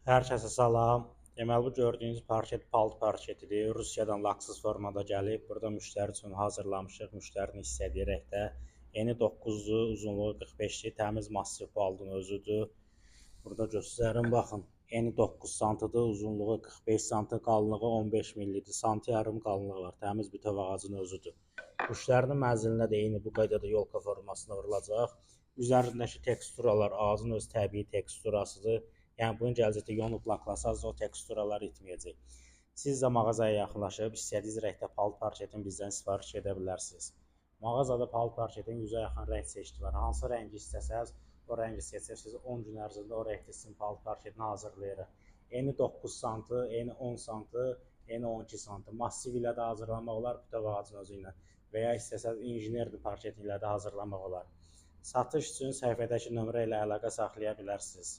Hər kəsə salam. Deməli, bu gördüyünüz parket palt parketidir. Rusiyadan laksız formada gəlib. Burada müştəri üçün hazırlamışıq. Müştərinin istədiyərək də eni 9-dur, uzunluğu 45-dir. Təmiz massiv paltın özüdür. Burada göstərim, baxın. Eni 9 santıdır, uzunluğu 45 santı, qalınlığı 15 millidir. Santı yarım qalınlığı var. Təmiz bütöv ağacın özüdür. Müştərinin mənzilinə də eyni bu qaydada yolka formasında vurulacaq. Üzərindəki teksturalar ağacın öz təbii teksturasıdır. Yəni bunu gələcəkdə yonub laklasaz o teksturalar itməyəcək. Siz də mağazaya yaxınlaşıb istədiyiniz rəngdə palt parketin bizdən sifariş edə bilərsiniz. Mağazada palt parketin 100-ə yaxın rəng çeşidi var. Hansı rəngi istəsəz o rəngi seçirsiniz. 10 gün ərzində o rəngdə sizin palt parketini hazırlayırıq. Eni 9 santı, eni 10 santı, eni 12 santı. Massiv ilə də hazırlamaq olar, bütöv ağacın özü ilə. Və ya istəsəz injinerli parket ilə də hazırlamaq olar. Satış üçün səhifədəki nömrə ilə əlaqə saxlaya bilərsiniz.